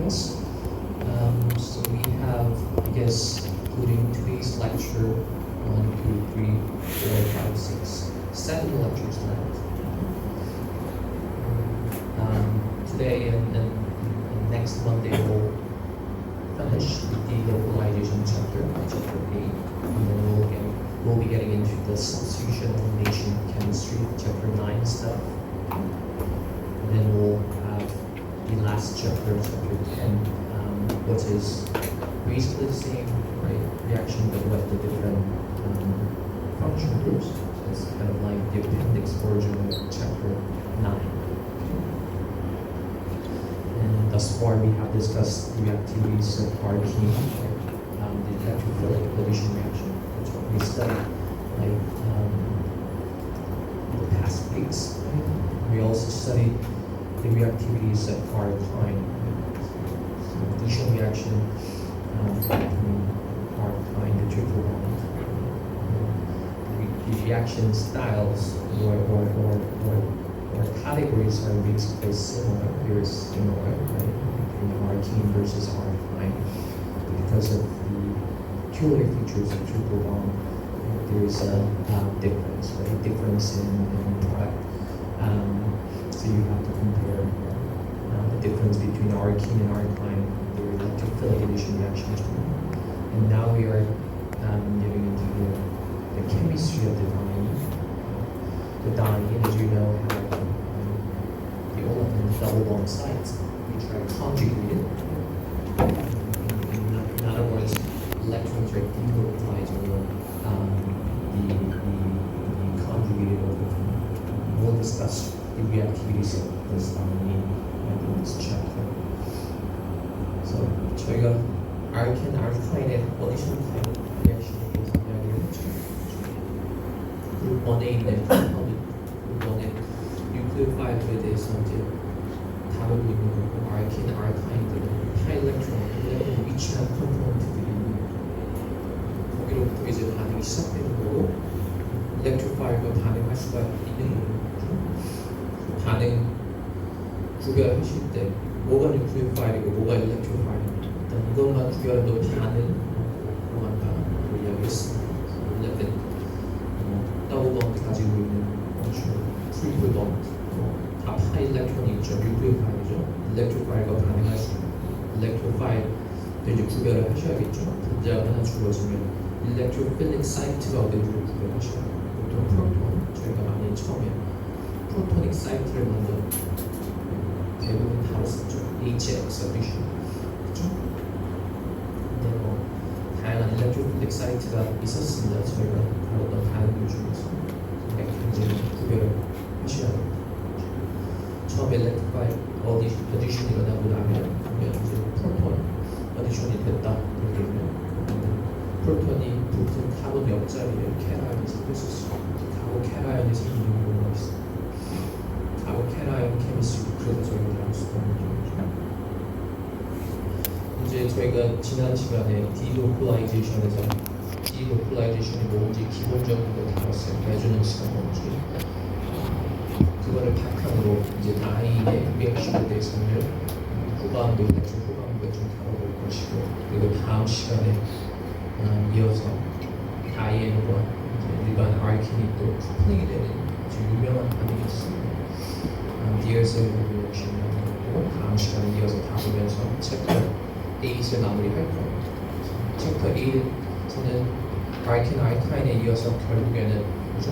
reactions. So we have, I guess, including today's lecture, 1, 2, 3, 4, 5, 6, 7 lectures left. Today and next Monday we'll finish the localization chapter 8, and then we'll be getting into the substitution elimination chemistry, chapter 9 stuff. And then we'll have the last chapter, chapter 10, which is basically the same, right, reaction but with the different functional groups. So it's kind of like the appendix version of chapter 9. And thus far we have discussed the activities of alkene, the electrophilic addition reaction. That's what we studied like the past weeks. We also studied the reactivities of alkyne. So addition reaction between alkyne and triple bond. The reaction styles or categories are basically similar, very similar, right? Between alkene versus alkyne. Because of the peculiar features of triple bond, there is a difference, right? Difference in product. So you have to compare the difference between alkene and alkyne, the electrophilic addition reactions. And now we are getting into the chemistry of the diene. The diene, as you know, have the olefin double bond sites, which are conjugated. In other words, electrons are delocalized or the conjugated olefin. We'll discuss the reactivities of this diene in this chapter. So 저희가 알켄, 알카인의 어디션 타입 리액션에 대해서 이야기를 했죠. 그룹 1에 있는 그룹 1의 뉴클리오파이드에 대해서 이제 다루고 있는 거고, 알켄, 알카인들은 하이일렉트론 위치한 컴포넌트들이 있는 거고, 거기로부터 이제 반응이 시작되는 거고, 일렉트로파이드가 반응할 수가 있는 거고. 반응 구별하실 때 뭐가 뉴클리오파일이고 뭐가 일렉트로파일이고 일단 이것만 구별해도 반응 들어간다 라고 이야기했습니다. 일단 더블 가지고 있는 트리플 번드 다 파일렉트론이 있죠. 뉴클리오파일이죠. 일렉트로파일과 반응할 수 있는 일렉트로파일도 이제 구별을 하셔야겠죠. 분자가 하나 주어지면 일렉트로필릭 사이트가 어딘지를 구별하셔야 돼요. 보통 프로톤 저희가 많이 처음에 프로토닉 사이트를 먼저 대부분 다뤘었죠. HX 어디션, 그렇죠? 근데 뭐 다양한 일렉트로필릭 사이트가 있었습니다. 저희가 다뤘던 다른 중에서 굉장히 구별을 하셔야 됩니다. 처음에 일렉트로파일 어디션이 일어나고 나면 이제 프로톤 어디션이 됐다 그러면 프로톤이 붙은 카본 옆자리에 캐라이온이 섞였었어요. 카본 캐라이온이 생기는 경우가 있어요. 카본 캐라이온 케미스트리, 그래서 저희가 다룰 수가 없는 경우죠. 이제 저희가 지난 시간에 디로콜라이제이션에서 디로콜라이제이션이 뭔지 기본적으로 다뤘어요. 레조넌스가 뭔지. 그거를 바탕으로 이제 다인의 리액션에 대해서는 후반부, 렉처 후반부에 좀 다뤄볼 것이고, 그리고 다음 시간에 이어서 다이앤과 일반 알킨이 또 커플링이 되는 아주 유명한 반응이 있습니다. 디에스의 리액션이라고 다음 시간에 이어서 다루면서 챕터 8을 마무리할 거예요. 챕터 8에서는 알킨, 알카인에 이어서 결국에는 그죠?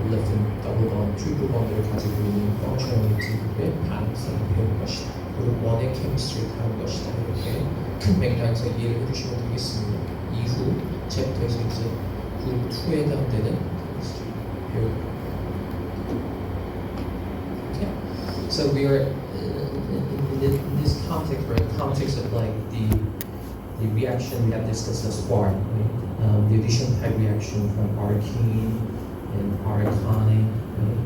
올레핀, 더블번, 트리플번들을 가지고 있는 펑셔널리티의 반응성을 배울 것이다. 그리고 원의 케미스트리를 다룰 것이다. 이렇게 큰 맥락에서 이해를 해주시면 되겠습니다. 이후 챕터에서 이제 그룹 2에 해당되는 케미스트리 배울 거예요. So we are in this context, right? Context of like the reaction we have discussed thus far, right? The addition type reaction from alkene and alkyne, right?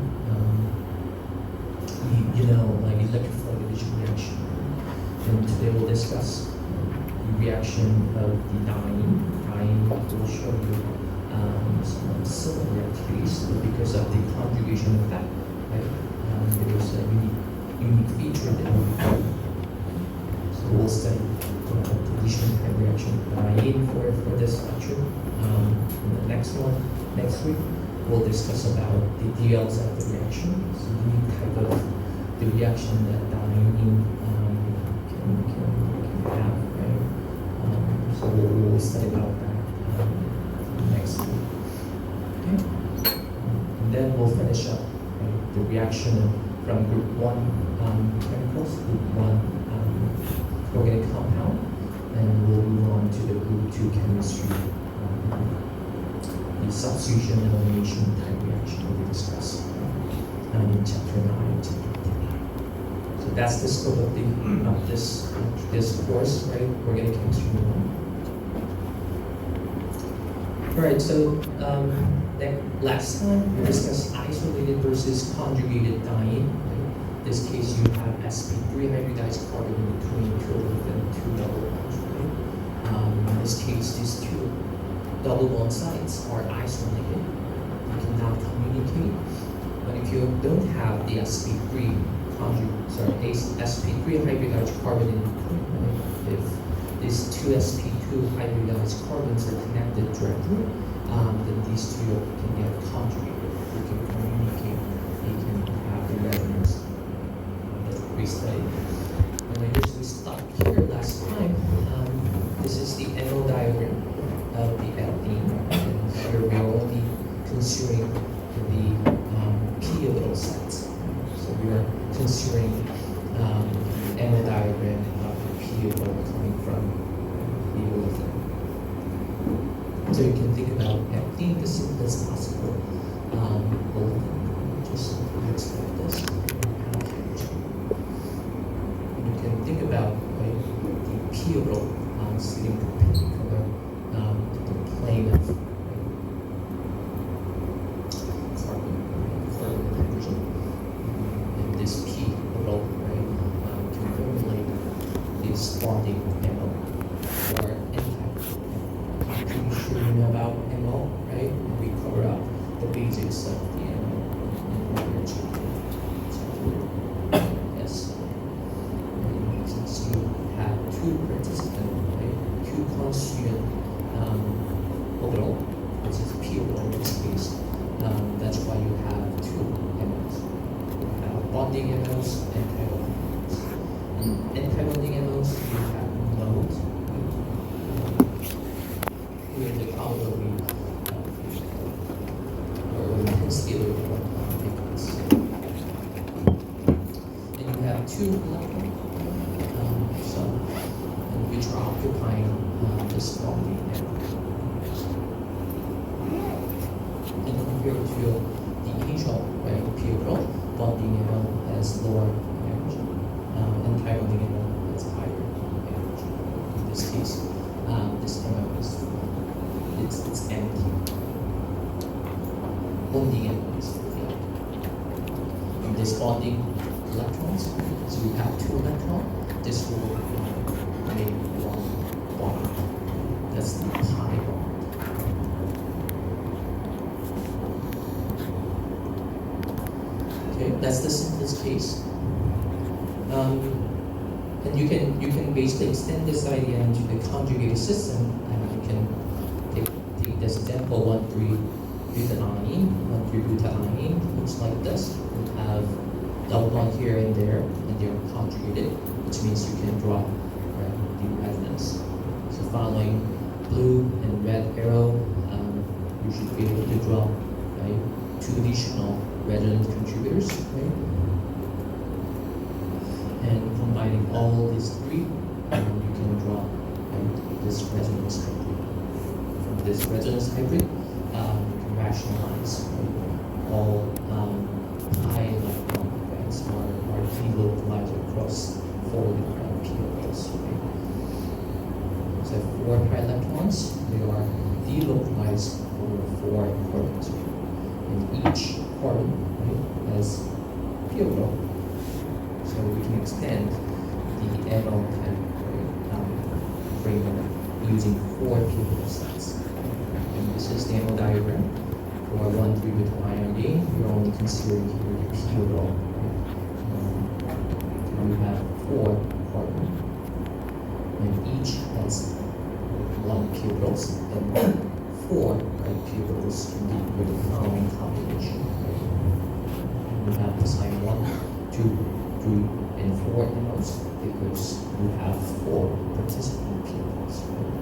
You know, like electrophilic addition reaction. And today we'll discuss the reaction of the diene. Diene will show you some similar reactivities because of the conjugation effect, right? There is a unique feature that will study deletion type reaction diene for this lecture. In the next week, we'll discuss about the DLs of the reaction. So the type of the reaction that diene can have, right? So we'll study about that next week. Okay. And then we'll finish up the reaction from group 1 chemicals, group 1 organic compound, and we'll move on to the group 2 chemistry, the substitution and elimination type reaction that we discussed in chapter 9, chapter 10. So that's the scope of this course, right? Organic chemistry 1. Alright, so last time we discussed isolated versus conjugated diene. In this case, you have sp3 hybridized carbon in between two and two double bonds. Right? In this case, these two double bond sites are isolated. You cannot communicate. But if you don't have the sp3 hybridized carbon in between, right? If these two sp2 hybridized carbons are connected directly, then these two can get conjugated. You can communicate. You can have the resonance that we studied. And I guess we stopped here last time. This is the NO diagram of the ethene, and here we're only considering the p orbital sites. So we are considering the NO diagram of the p orbital coming from the olefin. So you can think about ethene the simplest possible olefin. Just expect this. You can think about the p orbital sitting perpendicular to the plane of carbon and hydrogen. And this p orbital can formulate this bonding MO or N-type. I'm pretty sure you know about MO, right? We cover up the basics of the MO in energy. Yes. And since you have two participants, two constituent orbital, which is p orbital in this case. That's why you have two MOs. You have bonding MOs and anti-bonding MOs. In anti-bonding MOs, you have nodes. Here the probability or intensity of the difference. And you have two electrons. Which are occupying this bonding area. And compared to the initial p orbital, bonding area has lower energy, and bonding area has higher energy. In this case, this MO it's empty. Bonding area is fully empty. And this bonding electrons, so you have two electrons, this will make one bond. That's the pi bond. Okay, that's the simplest case. And you can basically extend this idea into the conjugated system, and you can take this example 1,3-butadiene. 1,3-butadiene looks like this. You have double bond here and there, and they're conjugated, which means you can draw the resonance. So following blue and red arrow, you should be able to draw two additional resonance contributors, right? And combining all these three, you can draw this resonance hybrid. From this resonance hybrid, you can rationalize all pi electron events are delocalized across 4 different p orbitals. Right? So 4 pi electrons, they are delocalized over 4 carbons. And each carbon has p orbital. So we can extend the MO framework using 4 p orbital sites. And this is the MO diagram for 1,3-butadiene. We're only considering here the p orbital. We have 4 carbon. p-orders, then 4 right, p-orders can be with the following combination. You have the side 1, 2, 3, and 4 MOs because you have 4 participant p-orders. Right?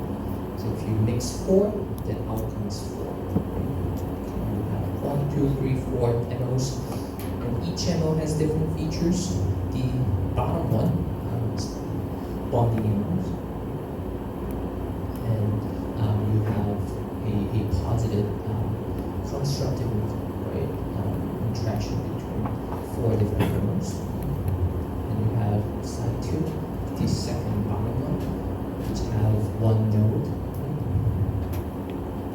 So if you mix 4, then outcome is 4. You have 1, 2, 3, 4 MOs, and each MO has different features. The bottom one is bonding MOs, and you have a positive constructive right, interaction between 4 different MOs. And you have side 2, the second bottom one, which have 1 node,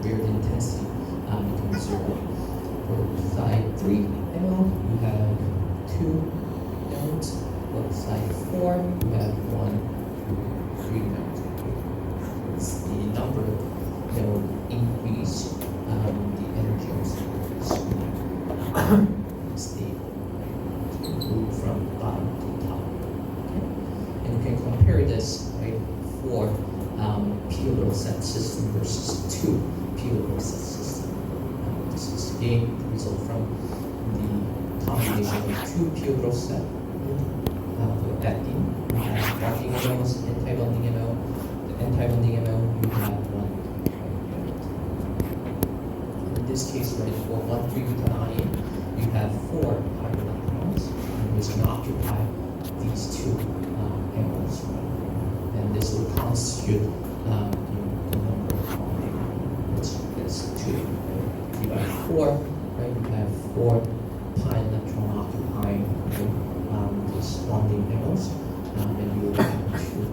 where the intensity becomes 0. For side 3 MO, you have 2 nodes. For side 4, you have 1, 2, 3 nodes. It's the number of node increase, the energy also is stable. So you move from bottom to top. Okay? And you can compare this right for p-order set system versus 2 p-order set system. This is again the result from the combination of 2 p-order set with acting. You have bonding MOs, anti-bonding MO. The anti-bonding MO, you have 1. In this case, right, for 1, 3 butadiene, you have 4 pi electrons, which can occupy these 2 MOs. And this will constitute the number of bonding, which is 2. Divide 4, right, you have 4 pi electron occupying these bonding MOs, and you will have 2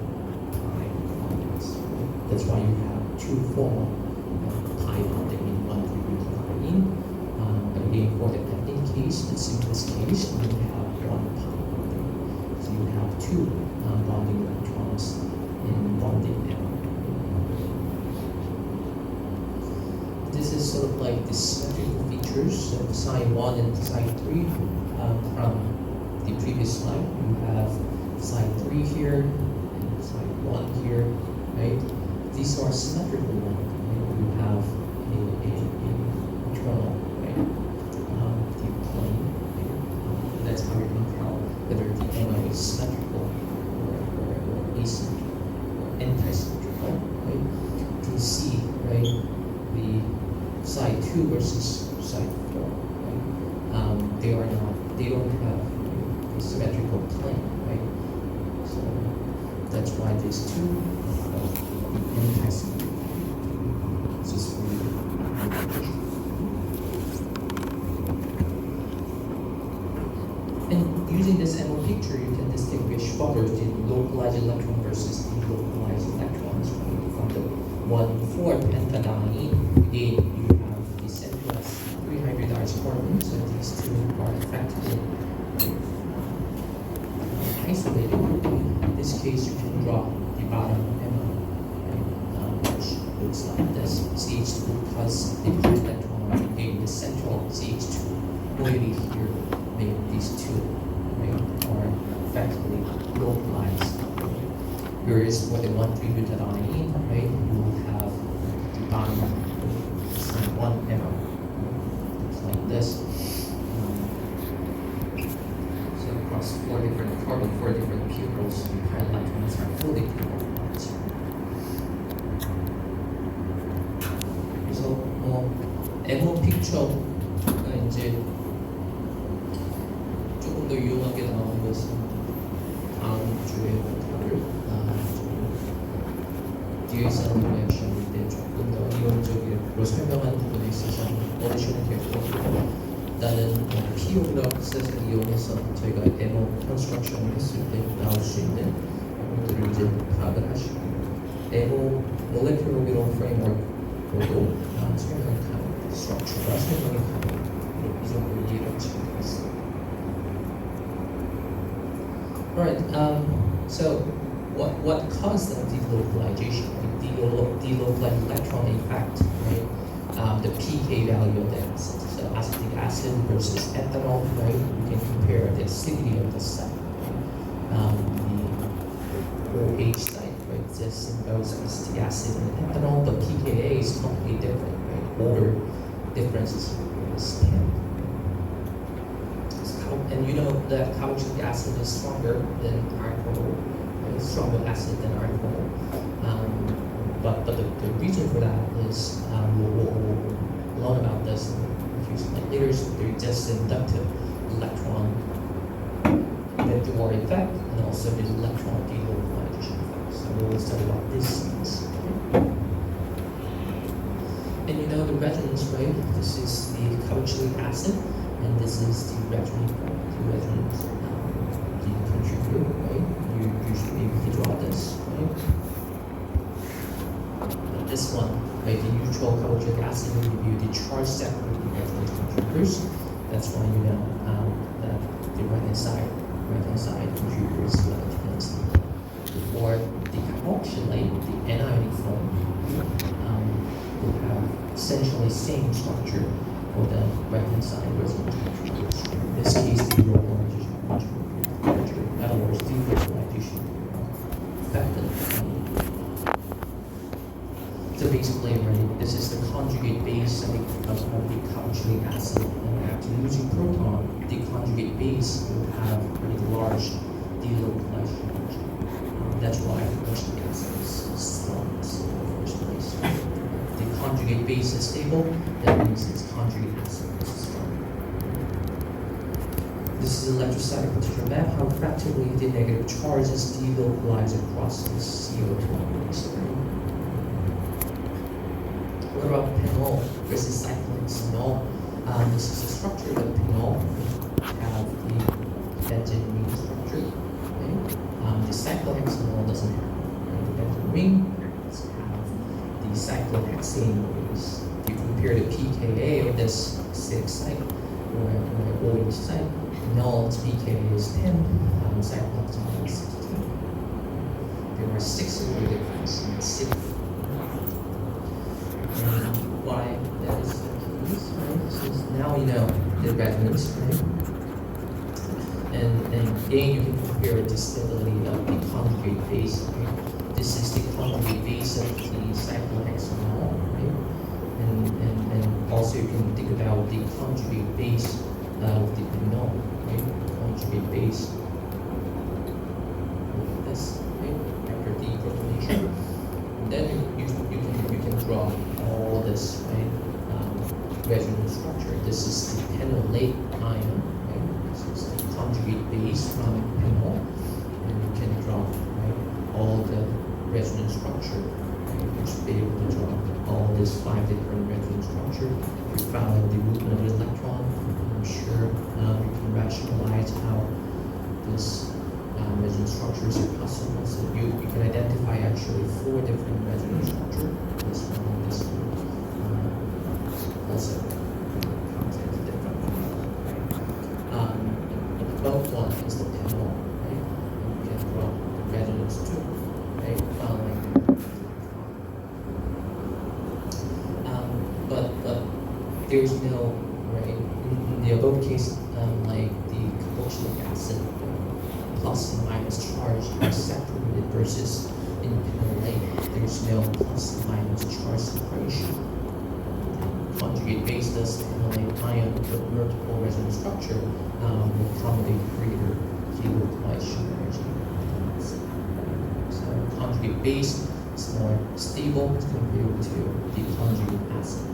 pi bondings. That's why you have 2 formal pi bonding in 1, 3 butadiene. But again, for the actin case, the simplest case, you have 1 pi bonding. So you have 2 bonding electrons in bonding MO. This is sort of like the symmetrical features of side 1 and side 3 from the previous slide. You have side 3 here and side 1 here, right? These are symmetrical ones. Right? You have a internal, right? The plane. Right? That's how you can tell whether the MO is symmetrical or asymmetrical or anti-symmetrical, right? You can see, right, the side 2 versus side 4, right? They don't have a symmetrical plane, right? So that's why these 2 are anti-symmetrical. This is for you. And using this MO picture, you can distinguish further the localized electron versus delocalized electrons, right? From the 1,4 pentadiene, again, you have the centralized 3 hybridized carbon, so these 2 are effectively isolated. In this case, you can draw the bottom MO, right? Which looks like this. CH2 plus the pi electron, again, the central CH2 moiety here made these 2, right, are effectively localized. Whereas for the 1,3 butadiene, right, you will have the bottom 1 MO. It's like this. So across 4 different carbon, 4 different p-orders, the pi electrons are fully localized. 그래서 MO 픽처가 이제 조금 더 유용하게 나오는 것은 다음 주에 다룰 뒤에서 리액션일 때 조금 더 이론적으로 설명한 부분에 있어서 어디셔는 되고, 일단은 p-order 셋을 이용해서 저희가 MO 컨스트럭션을 했을 때 나올 수 있는 것들을 이제 파악을 하시고, MO molecular orbital framework으로도 설명이 가능, 스트럭처가 설명이 가능, 이 정도 이해를 하시면 되겠습니다. Alright, so what caused the delocalization, right? Delocalized electron effect, right? The pK value of the acid. So acetic acid versus ethanol, right? You can compare the acidity of the site. The OH site, right? exists in both acetic acid and ethanol, but pKa is completely different, right? Order difference is 10. And you know that carboxylic acid is stronger than alcohol, right? Stronger acid than alcohol. But the reason for that is we'll learn about this in a few slides later. So there exists inductive electron Bedouin effect and also the electron delocalization effect. So we'll study about these things. And you know the resonance, right? This is the carboxylic acid, and this is the resonance, the contributor, right? You should be able to draw this, right? But this one, right? The neutral carboxylic acid will give you the charge separate the resonance contributors. That's why you know that the right-hand side contributors relatively unstable. For the carboxylate, the anionic form, will have essentially same structure for the right-hand side resonance contributors. In this case, the localization contributor. In other words, the localization effective. So basically, right, this is the conjugate base of the carboxylic acid. And after losing proton, the conjugate base will have really large delocalization. That's why the carboxylic acid is strong in the first place. The conjugate base is stable, that means its conjugate acid is strong. This is electrostatic potential map, how effectively the negative charges delocalize across the CO2 molecules. What about penol versus cyclohexanol? This is the structure of penol. Have the benzene ring structure. Okay? The cyclohexanol doesn't have the benzene ring. It have the cyclohexane rings. If you compare the pKa of this acidic site or OH site, penol's pKa is 10, cyclohexanol is 16. There are 6 degree difference in acidity. Why that is the case, right? Since now you know the resonance, right? And again you can compare the stability of the conjugate base, right? This is the conjugate base of the cyclohexanol, right? And also you can think about the conjugate base of the penol, right? Conjugate base of this, right? After deprotonation. And then you can draw all this, right? Resonance structure. This is the penolate ion, right? This is the conjugate base from penol, and you can draw, right, all the resonance structure. Right? You should be able to draw all these 5 different resonance structure. If you follow the movement of the electron, I'm sure you can rationalize how this resonance structures are possible. So you can identify actually 4 different resonance structure. This one, this one. Also, content different. Right? Both one is the penol, right? And you can draw the resonance too, right? Following. But there's no, right? In the above case, like the carboxylic acid, plus and minus charge are separated versus in penolate, there's no plus and minus charge separation. Conjugate base does penolate ion with multiple resonance structure will accommodate greater delocalization energy. So conjugate base is more stable compared to the conjugate acid.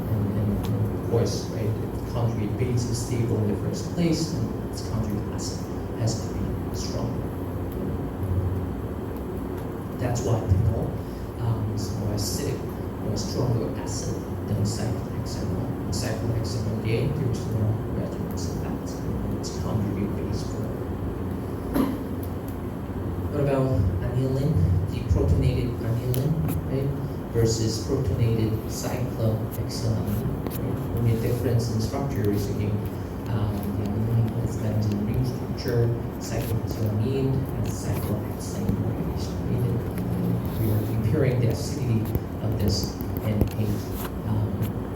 And of course, right, if the conjugate base is stable in the first place, then its conjugate acid has to be stronger. That's why penol is more acidic, more stronger acid than cyclohexanol. In cyclohexanol, again, there's no resonance effect. It's conjugate base form. What about aniline? Deprotonated aniline, right? Versus protonated cyclohexanol. Right? Only difference in structure is again the aniline has benzene ring structure, cyclohexanamine has cyclohexane ring. We are comparing the acidity of this N8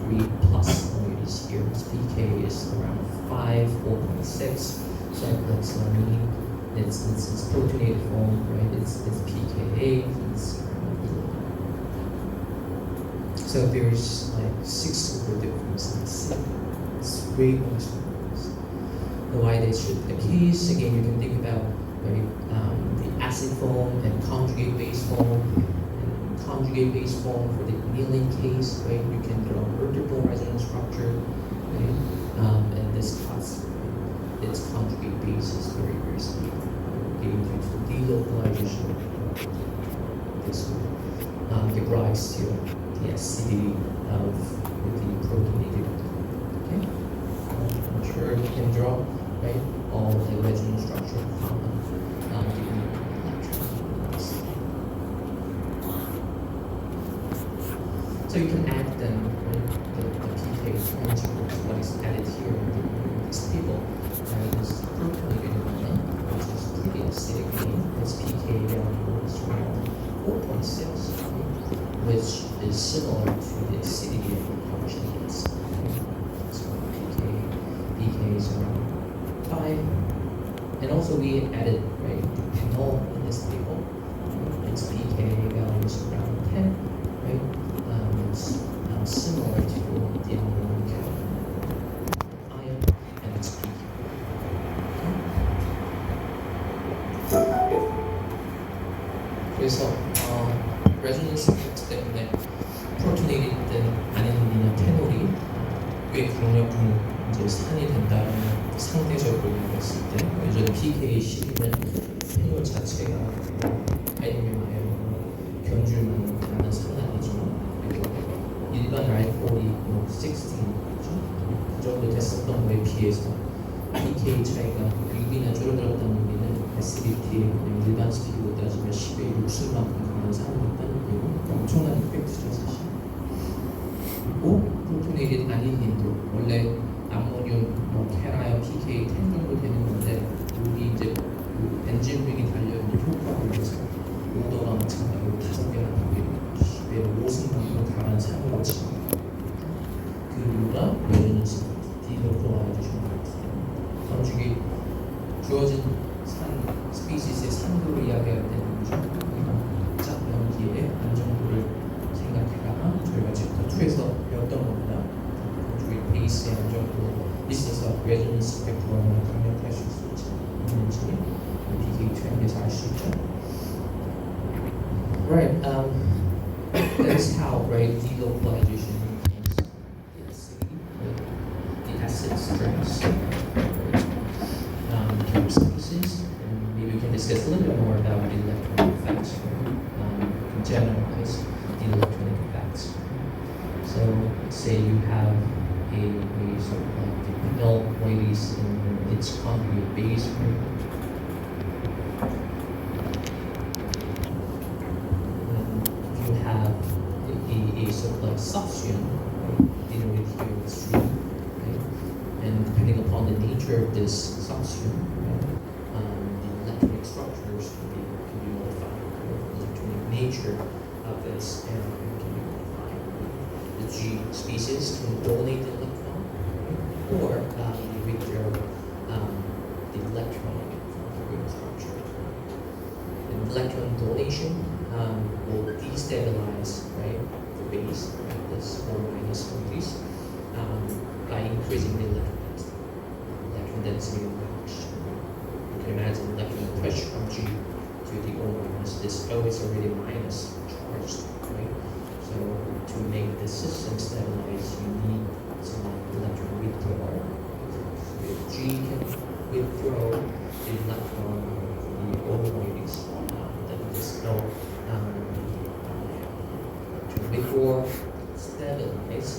3 plus moieties here. Its pK is around 5, 4.6. Cyclohexanamine It's protonated form, right? It's pKa. So there's like 6 super differences. It's way more difference. Why this should be the case? Again, you can think about right, the acid form and conjugate base form. And conjugate base form for the annealing case, right? You can draw vertical resonance structure, right? And this causes its conjugate base is very, very steep. Due to delocalization, this will give rise to the acidity of the protonated. Okay, I'm sure you can draw right all the resonance structure common given electrons. So you can add them right, the pK to what is added here in this table. This protonated one, which is pretty acidic again. Its pK value is around 4.6, which is similar to the acidity of the carbonates. So pK is around 5. And also we added right the phenol in this table. Its pK value is around 10, right? It's similar to the ammonium ion and its pK. 그래서 레조넌스 이펙트 때문에 프로토네이드 아닌이나 테놀이 꽤 강력한 이제 산이 된다는 상대적으로 봤을 때 예전에 pK10은 페놀 자체가 아니면 견줄만 하는 산은 아니지만 그리고 일반 알코올이 16죠. 그 정도 됐었던 거에 비해서 pK 차이가 6이나 줄어들었다는 의미는 acidity 일반 스피드로 따지면 10의 60 만큼 강한 산이 있다는 게 엄청난 이펙트죠 사실. 그리고 프로토네이드 아닌닌도 원래 암모늄, 캐라이온, pK 10 정도 되는 건데 여기 이제 엔진링이 달려있는 효과로 인해서 온도가 마찬가지로 5배나 되고 10의 50만큼 강한 산으로 치니다. 그 이유가 레조넌스 디노클라이제이션 같은 건축이 주어진 산 스피시스의 산도를 이야기할 때는 짝 연기의 안정도를 생각해다가 저희가 지금 투에서 배웠던 겁니다. 건축의 베이스의 안정도 있어서 레조넌스 이펙트가 얼마나 강력할 수 있는지 pK 트렌드에서 알 수 있죠. Right, that's how right delocalization influences the acid stress. Spaces, and maybe we can discuss a little bit more about the electronic effects, generalize the electronic effects. So, let's say you have a sort of like the phenol moieties in its conjugate base, right? If you have a sort of like substituent, right, denoted here with stream, right? And depending upon the nature of this substituent, the electronic structures can be modified. The electronic nature of this can be modified. The G species can donate the electron, or withdraw the electron from the ring structure. And electron donation will destabilize right the base, right, this or minus increase by increasing the electron density of the oxygen. You can imagine electron pressure from G to the O minus. This O is already minus charged, right? So to make the system stabilize, you need some electron withdrawal. So if G can withdraw the electron from the O minus, then there's no to withdraw, stabilize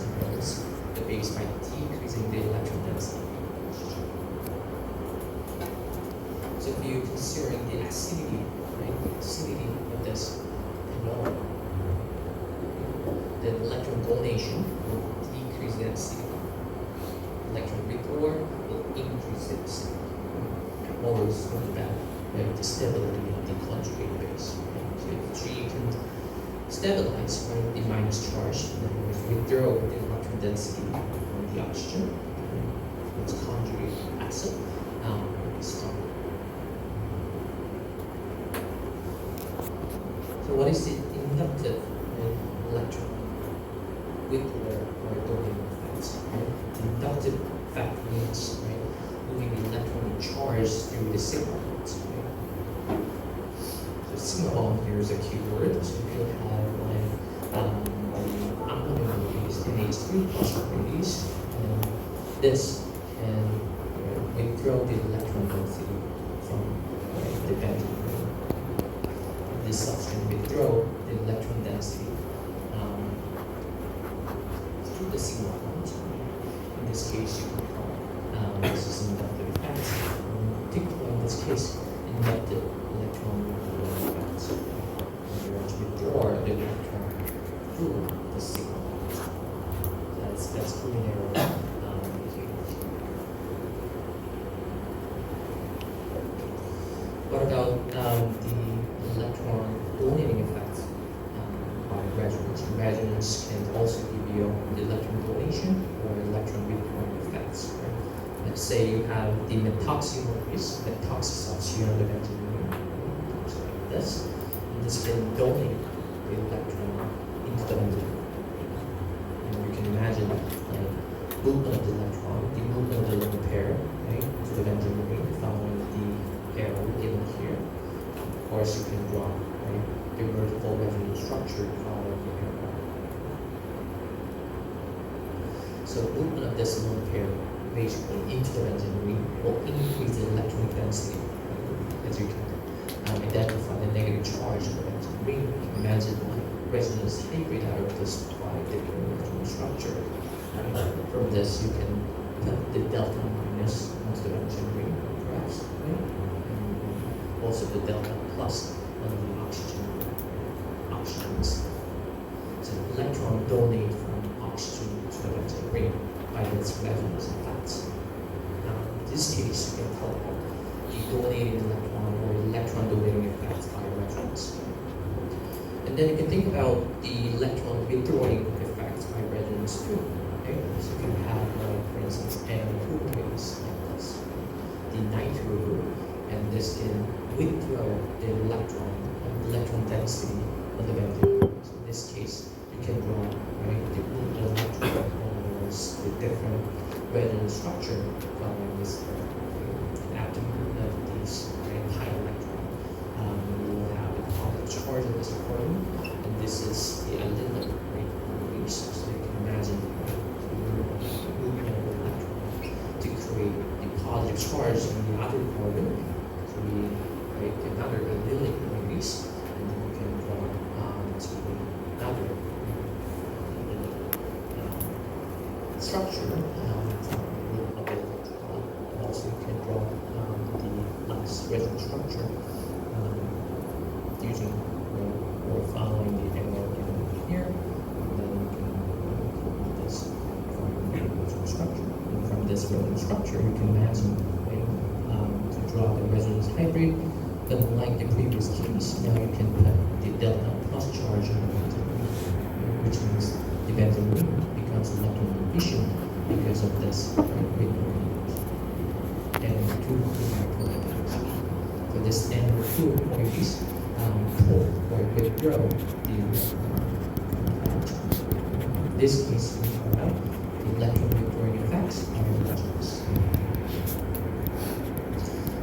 the base by decreasing the electron density. So if you consider the acidity, right, the acidity of this phenol, then electron donation will decrease the acidity. Electron withdrawal will increase the acidity. Always think about right, the stability of the conjugate base. Right? So if G can stabilize right, the minus charge, then withdraw the electron density from the oxygen, its conjugate acid, is stronger. So what is the inductive electron with or donating effects? Right? The inductive effect means moving the electron in charge through the sigma bonds. Right? So sigma bond here is a key word. So if you have I'm going to use NH3 plus radius, and this can withdraw the electron density from the benzene ring. This substance withdraw the electron density through the sigma bond. In this case, you can call this is inductive effect. Particularly in this case, inductive electron effect. You want to withdraw the electron through the sigma bond. That's preliminary. What about the electron donating effect by resonance? Resonance can also give you the electron donation or electron withdrawing effects. Right? Let's say you have the methoxy molecules, methoxy substitute on the benzene ring, like this. And this can donate the electron into the benzene ring. You can imagine movement of the electron, the movement of the lone pair, right, to the benzene ring following the arrow given here. Of course, you can draw the vertical resonance structure following the arrow. So movement of this lone pair basically into the benzene ring will increase the electronic density, as you can identify the negative charge of the benzene ring. You can imagine resonance hybrid out of this different electron structure. From this, you can put the delta minus into the benzene ring, perhaps, right? And also the delta plus on the oxygens. So electron donate from oxygen to the benzene ring by its resonance effects. Now, in this case, you can call it the donating electron or electron donating effects by resonance. And then you can think about the electron withdrawing effects by resonance too. Okay? So if you have, for instance, N2 waves like this, the nitro group, and this can withdraw the electron density of the benzene. So in this case, you can draw the electron almost the different resonance structure following this. After movement of these high electron, you will have the positive charge of this according, and this is the allylic release. So you can imagine movement of the electron to create the positive charge in the other carbon, create another allylic release, and then you can draw to another structure of the electron. And also you can draw the last resonance structure using or following the arrow given here. And then you can include this from the resonance structure. And from this resonance structure, you can imagine to draw the resonance hybrid. Unlike the previous case, now you can put the delta plus charge on the benzene ring, which means the benzene ring becomes electron efficient because of this N2 electron. So this N2 moieties pull or withdraw the in this case we call out the electron withdrawing effects of electrons.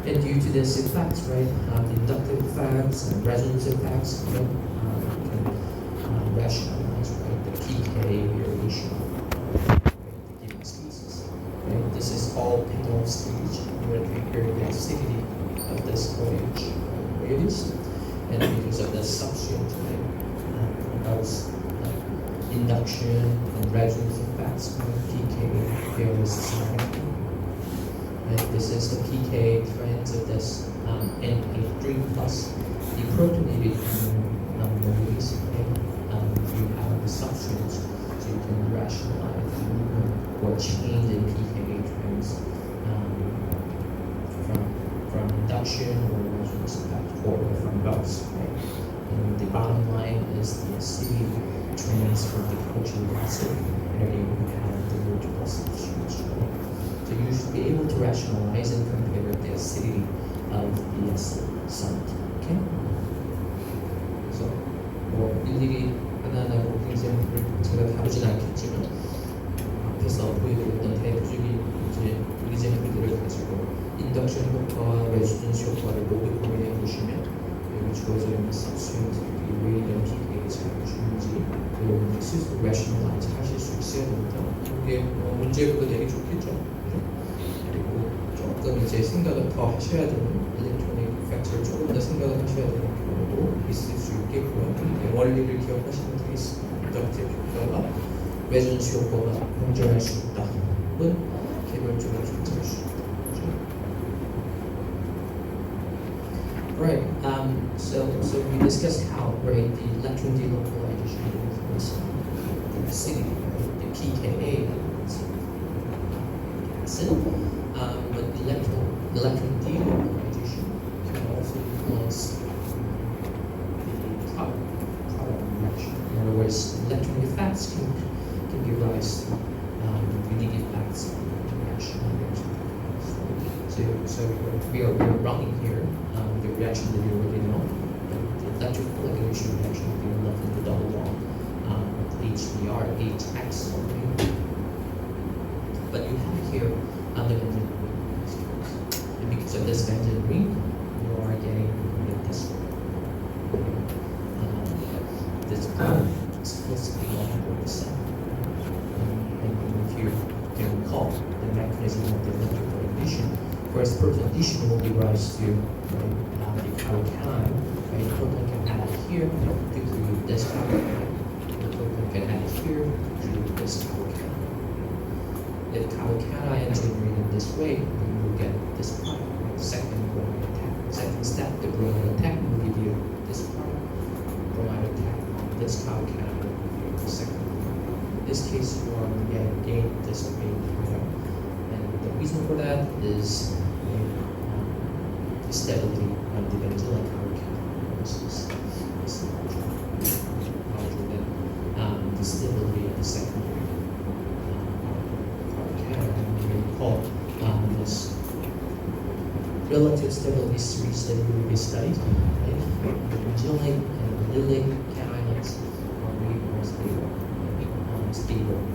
And due to this effects, the inductive effects and resonance effects, you can rationalize the pK variation of the given species. This is all pinhole stage where we compare the acidity of this OH radius, and because of the substrate both induction and resonance effects, pK varies significantly. And this is the pK trends of this NH3 plus the protonated moieties. You have the substrates, so you can rationalize the movement or change in pK trends from induction or resonance effect, or from both. And the bottom line is the acidity trends from the coaching acid, where you have the multiple substrates. So you should be able to rationalize and compare the acidity of the acid site. Okay? So 주어져 있는 substrate radium pK가 잘 주는지 여러분 스스로 rationalize 하실 수 있어야 됩니다. 이게 문제보다 되게 좋겠죠. 그리고 조금 이제 생각을 더 하셔야 되는 electronic factor 조금 더 생각을 하셔야 되는 경우도 있을 수 있겠고요. 원리를 기억하시면 되겠습니다. inductive 효과가 레전스 효과가 공존할 수 있다. 혹은 개별적으로 존재할 수 있다. Right. So we discussed how, right, the electron delocalization influence the acidity, right, the pKa acid. But electron delocalization can also influence the product reaction. In other words, electron effects can give rise to unique effects in the reaction. So we are running here the reaction that you already know. The electric coagulation reaction will be left in the double bond HBr, HX. But you have here another benzene ring. And because of this benzene ring, you are getting this this bond is supposed to be on the cell. And if you can recall the mechanism of the electric coagulation, first proton addition will give rise to the alkyne. Right? The proton can add here to create this alkyne. The proton can add here to create this alkyne. If alkyne is generated this way, then you will get this product. Right? Second bromide attack. Second step, the bromide attack will give you this product. Bromide attack on this alkyne will give you the second product. In this case, you are getting this main product. The reason for that is the stability of the benzylic alkyne. This is larger than the stability of the secondary alkyne. You may recall this relative stability series that we studied. Right? The benzylic and the allylic cations are way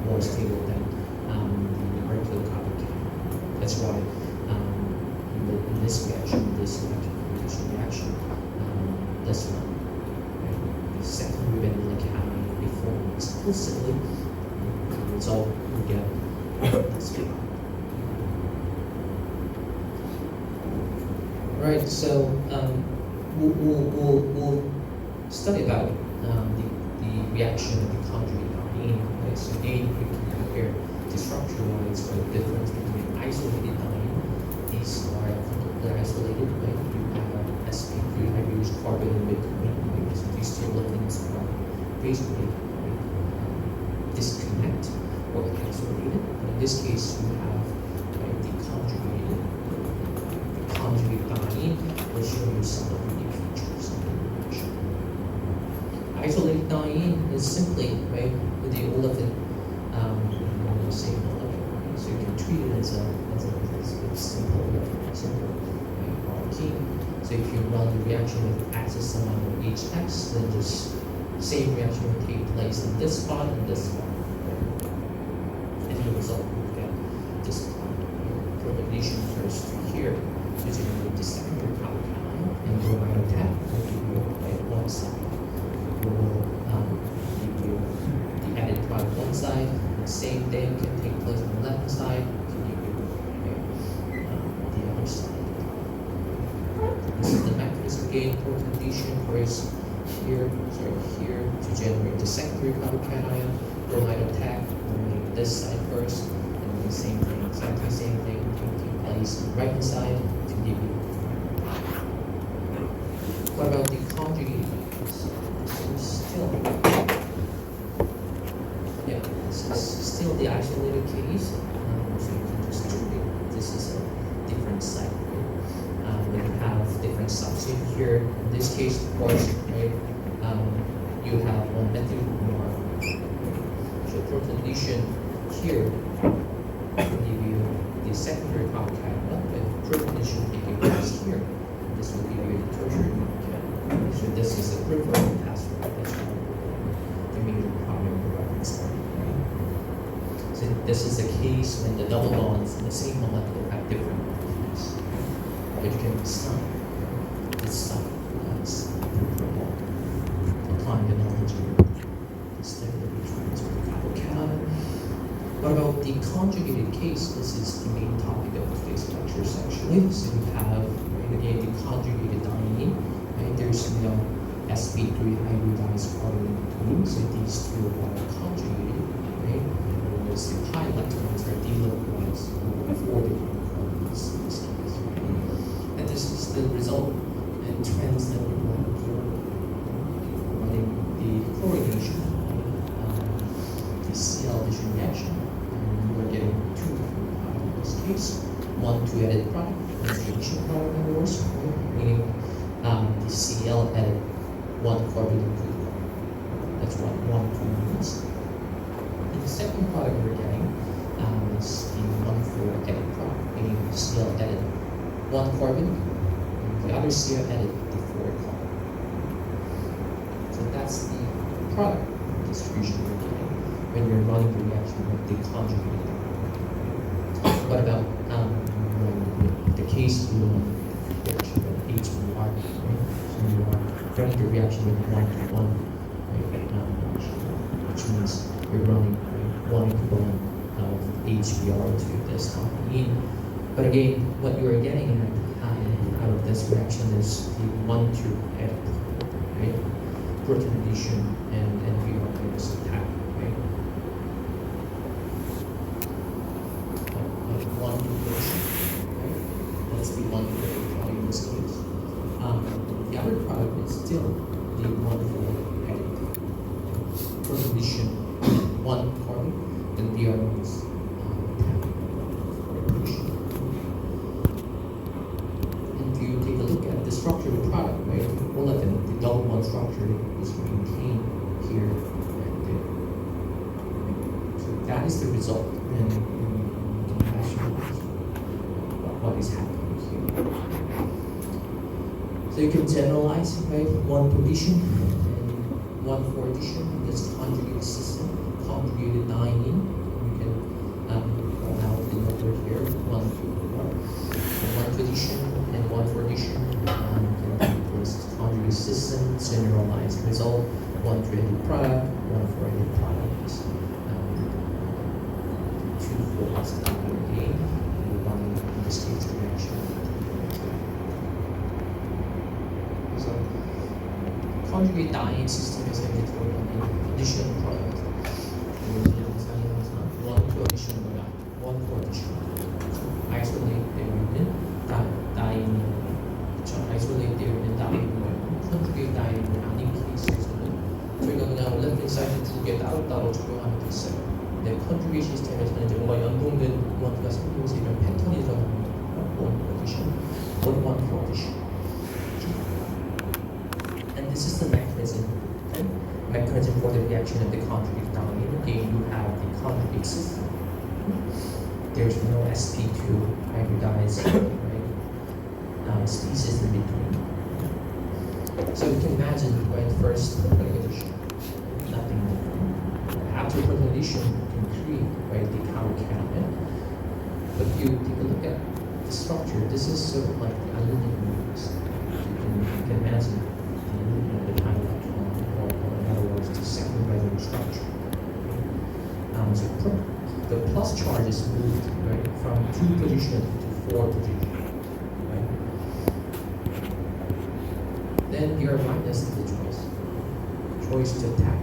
more stable than the alkylic alkyne. That's why in this reaction, this electric reaction, this one, right, the secondary benzylic cation be formed exclusively. The result we get this way. Right. So we'll study about the reaction of the conjugate diene. Right? So again, we can compare the structure-wise for the difference between isolated diene. These are completely isolated, right? You have sp3 hydrogen carbon in between. Right? So these two ligands are basically disconnect or isolated. But in this case, you have the conjugate diene will show you some of the unique features of the reaction. Isolated diene is simply right with the olefin the same molecule, right? So you can treat it as a simple alkene. So if you run the reaction with axis amount of HX, then just same reaction will take place in this spot and this spot. Right? And the result will get this product. Prolongation occurs through here to generate the secondary alkyne, and bromide attack will give you one side. Will give you the added product one side. The same thing can take place on the left side. Can give you the other side. This is the mechanism. Again, proton addition occurs here to generate the secondary alkyne. Bromide attack will make this side first, and the same thing, exactly same thing can take place on the right hand side to give you. What about the conjugate? This is still the isolated case. So you can just treat it. This is a different site. Right? When you have different substrate here, in this case, of course, right, you have one methyl more. So proton addition here will give you the secondary alkyne, but proton addition taking place here. This will give you the tertiary alkyne. So this is the peripheral pathway. That's the major problem of the reference point. Right? So this is the case when the double bonds in the same molecule have different properties. But you can stop this stuff. the conjugated case, this is the main topic of today's lectures actually. So we have, right, again, the conjugated diene, right? There's no sp3 hybridized carbon in between, so these two are conjugated, right? Whereas the pi electrons are delocalized before the carbons in this case, right? And this is the result and trends that we will observe regarding the chlorination, the Cl addition reaction. And we're getting two different products in this case. One two-added product, one addition product in other words, right? Meaning the Cl added one carbon and two carbon. That's what one two means. And the second product we're getting is the 1,4 added product, meaning the Cl added one carbon, and the other Cl added the 4 carbon. So that's the product distribution we're getting when you're running the reaction with the conjugated diene. What about the case you run the reaction with HBr, right? So you are running the reaction with 1-to-1, right? Which means you're running one equivalent of HBr to this diene. But again, what you are getting out of this reaction is the 1-2 added, right? Protein addition and NBr minus attack, right? One addition, right? That's the 1 product in this case. The other product is still the 1,4 added. Protein addition and 1 carbon, and Br minus attack. If you take a look at the structure of the product, right, 11, the double bond structure is maintained here and there. So that is the result, and you can imagine what is happening here. So you can generalize, right, one position and 1,4 addition in this conjugated system, conjugated diene. You can call out the number here, 1, 2, 4. 1 addition and 1,4 addition can be placed conjugate system, generalized result, 1,3 added product, 1,4 added product is 2,4 positive again, and running in this case reaction. So conjugate diene system is a network of addition product. 1,2 addition product, 1,4 addition. Isolate their unit, diene, isolate their unit, diene, conjugate diene 아닌 케이스에서는 저희가 그냥 left side 두 개 따로따로 적용하면 돼 있어요. 근데 컨주게이트 시스템에서는 이제 뭔가 연동된 원트가 생기면서 이런 패턴이 일어납니다. one addition, one for addition. And this is the mechanism, okay? Mechanism for the reaction of the conjugate diene. Again, you have the conjugate system. There's no sp2 hybridized, right, species in between. So you can imagine, right, first protein addition, nothing different. After protein addition, you can create, right, the carbocation. But you take a look at the structure. This is sort of like the aluminum rings. You can imagine the aluminum of the pi electron, or in other words, the second resonance structure. So the plus charge is moved, right, from 2 position to 4 position, right? Then your minus is the choice to attack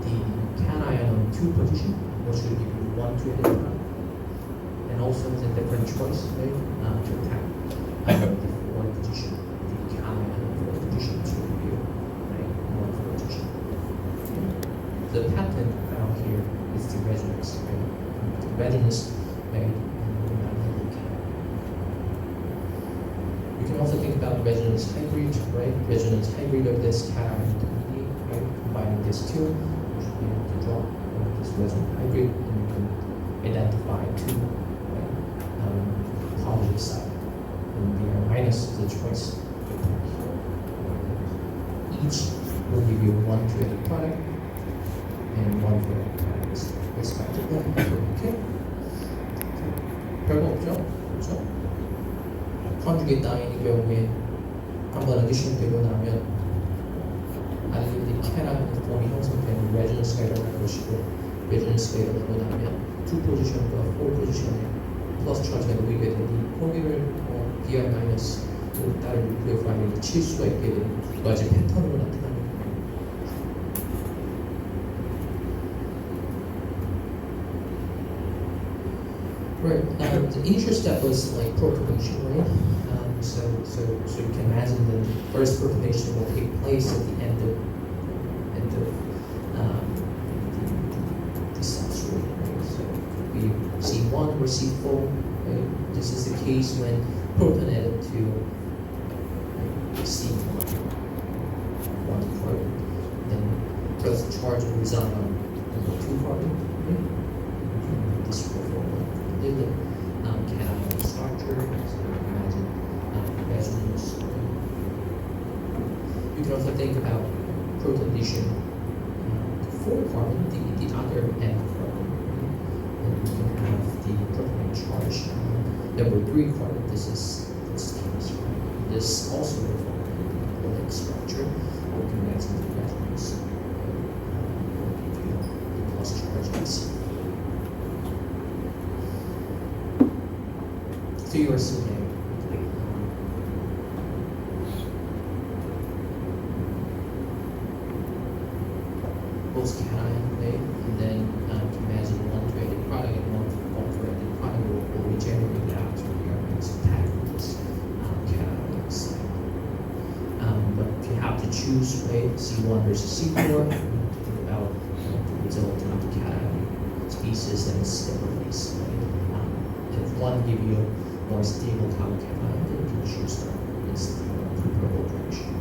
the cation on 2 position, which should give you 1, 2 at a time, and also it's a different choice, right, to attack the 4 position, the cation on 4 position to give you, right, 1 4 position. The pattern found here is the resonance, right? The resonance, right? You can also think about resonance hybrid, right? Resonance hybrid of this cation, right? Combining these two, you should be able to draw this resonance hybrid, and you can identify 2, right? Positive side, and the minus is the choice. Each will give you 1 2 added product and 1 4 added product. respectively. Okay? 별거 없죠? 그렇죠? 컨주게이트 다인의 경우에 한번 어디션 되고 나면 알리디 캐라는 폼이 형성되는 레전스가 일어날 것이고 레저넌스 웨이가 되고 나면 2 포지션과 4 포지션에 플러스 차지가 놓이게 되니 거기를 BR 마이너스 또 다른 루프의 파일을 칠 수가 있게 되는 두 가지 패턴으로 나타납니다. Right. The initial step was like perturbation, right? So you can imagine the first perturbation will take place at the end of the substrate, right? So we C1 or C4, right? This is the case when proton added to C1, one carbon, then plus charge will reside on number 2 carbon, right? This will little cation structure, so imagine resonance. You can also think about proton addition to 4 carbon, the other end carbon. And you can have the proton charge number 3 carbon. This case, right? This also will form a Link structure. You can imagine the resonance the plus charge is. So you are assuming both cation play, and then imagine one traded product and one traded product will be generated after we are going to attack this cation side. But if you have to choose, right, C1 versus C4, you have to think about the resultant cation species and its stabilities. Right? If one give you more stable tau cation, then you can choose the preferable direction.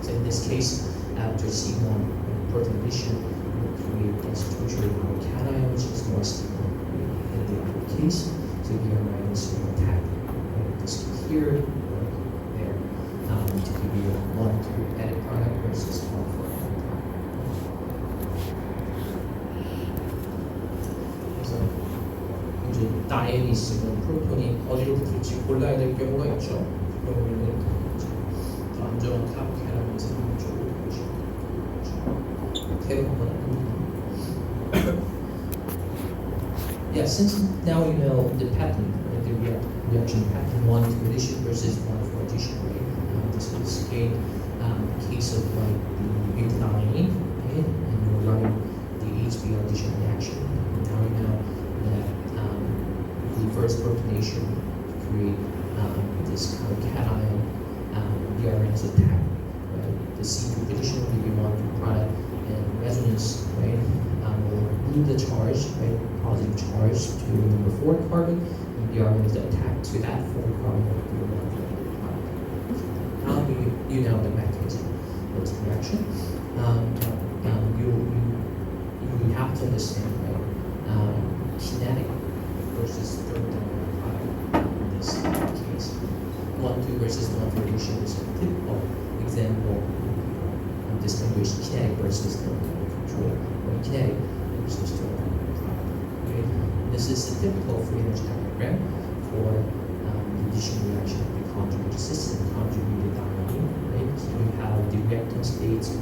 So in this case, after C1 proton addition, will create this tertiary tau cation, which is more stable in the other case. So here minus will attack this here or there to give you 1 to edit product versus 1 for edit product. 이제 다이앤이 있으면 프로톤이 어디로 붙을지 골라야 될 경우가 있죠. 그러면 더 안전한 탑 캐러면서 쪽으로 보시면 대부분 아닙니다. Yeah, since now you know the pattern, right, the reaction pattern 1 to addition versus 1 for addition, right? This is a case of like the butadiene, right? And you're running the HBr addition reaction. Now you know that the first protonation create this kind of cation BRN's attack, right? The C2 addition will give you 1 product, and resonance, right, will move the charge, right, positive charge to number 4 carbon, and BRN's attack to that 4 carbon will be 1 product. Now you know the mechanism of this reaction. You have to understand, right, kinetic versus thermodynamic product in this case. 1-2 versus 1 for addition is a typical example of distinguish kinetic versus thermodynamic control, or kinetic versus thermodynamic product. Okay? This is a typical free energy diagram for the addition reaction of the conjugate system, conjugated diene, right? So you have the reactant states A,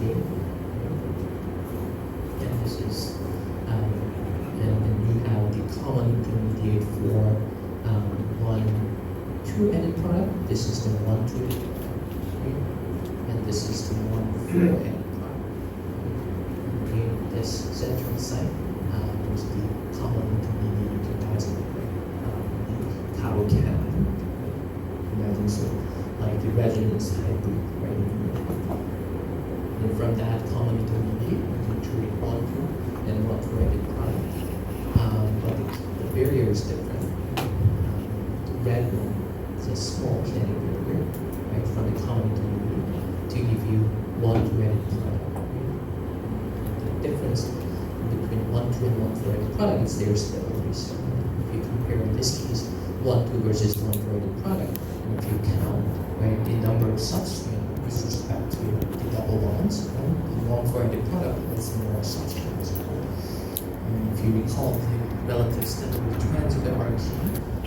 and this is and then you have the common intermediate for 1-2 edit product. This is the 1-2 edit product, okay? And this is the 1-4 edit product. Okay, this central site was the common intermediate utilizing the tau cation. Imagine so, like the resonance hybrid, right? And from that common intermediate, you can create 1-2 and 1-4 edit product. But the barrier is different. The red one is a small kinetic barrier, right, from the common intermediate to give you 1-2 edit product. Right? The difference between 1-2 and 1-4 edit product is their stabilities. If you compare in this case 1-2 versus 1-4 edit product, and if you count, right, the number of substrate with respect to the double bonds, right, the 1-4 edit product has more substrates. If you recall, the relative stability trends of the RT,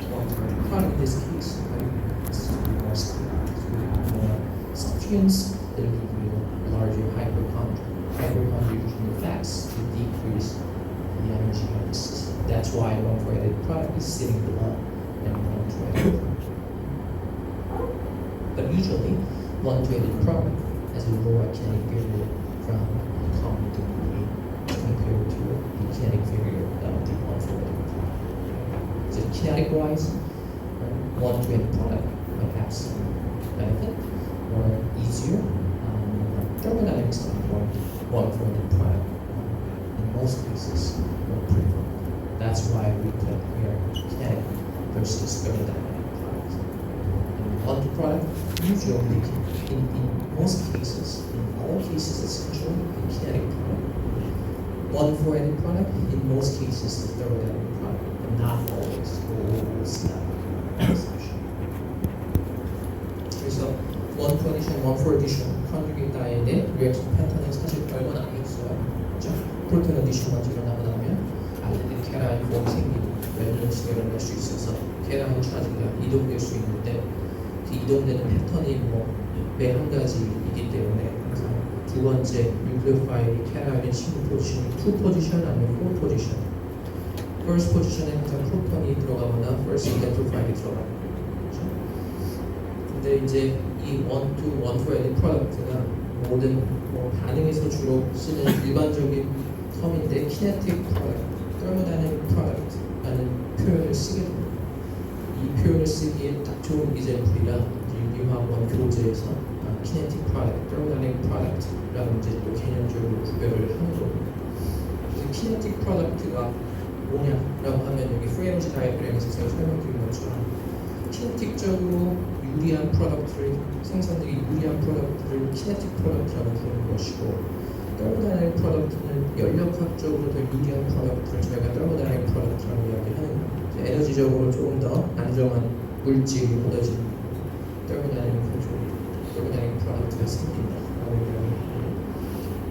one-target product in this case, right, this is more stable. So we have more substrates that will give you a larger hyperconjugate. hyperconduction effects to decrease the energy of the system. That's why one for added product is sitting below and one to added product. But usually, one to added product has a lower kinetic barrier from the common degree compared to the kinetic barrier of the one for added product. So kinetic wise, one to added product might have some benefit or easier. Thermodynamics standpoint, one for added product in most cases will prefer. That's why we put here kinetic versus thermodynamic product. And one to product, usually in most cases, in all cases essentially, the kinetic product. One for added product, in most cases the thermodynamic product, but not always. Always not. 그래서 one for addition, one for addition conjugate diode 리액션 패턴은 사실 별건 아니었어요. 그렇죠? 프로톤 어디션 먼저 일어나고 나면 알레르기 캐라인 폼이 생기고 밸런스가 일어날 수 있어서 캐라인 차지가 이동될 수 있는데 그 이동되는 패턴이 매 한 가지이기 때문에 항상 두 번째 뉴클리오파일이 캐라인의 친구 포지션이 2 포지션 아니면 4 포지션. first 포지션에 항상 프로톤이 들어가거나 first 이렉트로파일이 들어가는 거예요. 그렇죠? 근데 이제 이 one to one for added product가 모든 반응에서 주로 쓰는 일반적인 텀인데 kinetic product, thermodynamic product라는 표현을 쓰게 됩니다. 이 표현을 쓰기에 딱 좋은 이젠플이라 유기화학원 교재에서 kinetic product, thermodynamic product라고 이제 또 개념적으로 구별을 하는 겁니다. 그래서 kinetic product가 뭐냐라고 하면 여기 free energy diagram에서 제가 설명드린 것처럼 kinetic적으로 유리한 프로덕트를 생산되기 유리한 프로덕트를 kinetic product라고 부르는 것이고 thermodynamic product는 연력학적으로 더 유리한 프로덕트를 저희가 thermodynamic product라고 이야기하는 거예요. 에너지적으로 조금 더 안정한 물질이 얻어지는 thermodynamic product가 생긴다라고 이야기합니다.